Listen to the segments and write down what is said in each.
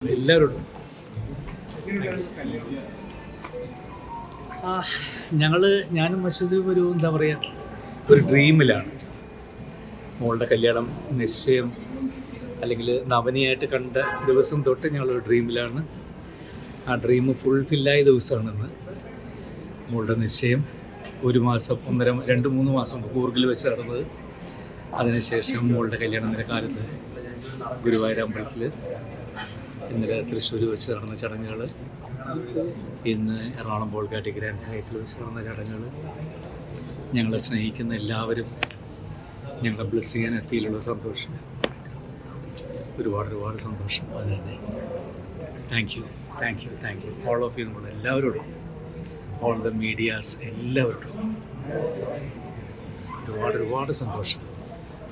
എല്ലാവരോടും ഞാനും മഷൂദും ഒരു എന്താ പറയുക ഒരു ഡ്രീമിലാണ്. മോളുടെ കല്യാണം നിശ്ചയം അല്ലെങ്കിൽ നവനിയായിട്ട് കണ്ട ദിവസം തൊട്ട് ഞങ്ങളൊരു ഡ്രീമിലാണ്. ആ ഡ്രീം ഫുൾഫില്ലായ ദിവസമാണെന്ന്. മോളുടെ നിശ്ചയം 1 മാസം 2-3 മാസം മുമ്പ് കൂർഗിൽ വെച്ച് നടന്നത്. അതിനുശേഷം മോളുടെ കല്യാണത്തിൻ്റെ കാലത്ത് ഗുരുവായൂർ അമ്പലത്തിൽ, ഇന്നലെ തൃശ്ശൂർ വെച്ച് നടന്ന ചടങ്ങുകൾ, ഇന്ന് എറണാകുളം ബോൾഗാട്ടി ഗ്രാൻഡ് ഹയത്തിൽ വെച്ച് നടന്ന ചടങ്ങുകൾ. ഞങ്ങളെ സ്നേഹിക്കുന്ന എല്ലാവരും ഞങ്ങളെ ബ്ലെസ് ചെയ്യാൻ എത്തിയിലുള്ള സന്തോഷം, ഒരുപാട് സന്തോഷം. അത് തന്നെ. Thank you all of you. നമ്മുടെ എല്ലാവരോടും, ഓൾ ദ മീഡിയാസ് എല്ലാവരോടും ഒരുപാട് സന്തോഷം.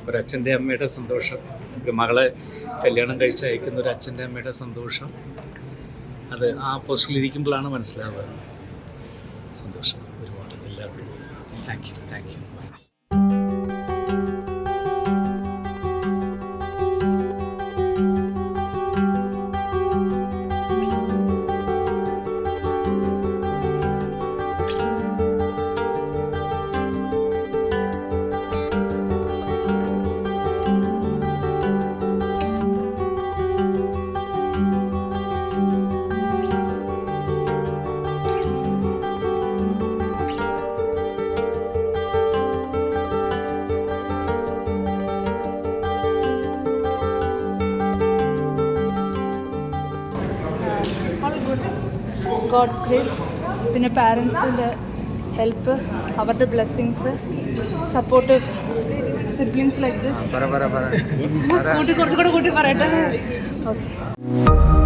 ഒരച്ഛൻ്റെ അമ്മയുടെ സന്തോഷം, ഒരു മകളെ കല്യാണം കഴിച്ച് അയക്കുന്ന ഒരു അച്ഛൻ്റെ അമ്മയുടെ സന്തോഷം, അത് ആ പോസ്റ്റിലിരിക്കുമ്പോഴാണ് മനസ്സിലാവുക. സന്തോഷം ഒരുപാട് എല്ലാവരും. Thank you. ഗോഡ്സ് ഗ്രേസ്, പിന്നെ പാരൻസിൻ്റെ ഹെൽപ്പ്, അവരുടെ blessings, supportive siblings like this. കുറച്ചുകൂടെ കൂട്ടി പറയട്ടെ. ഓക്കെ.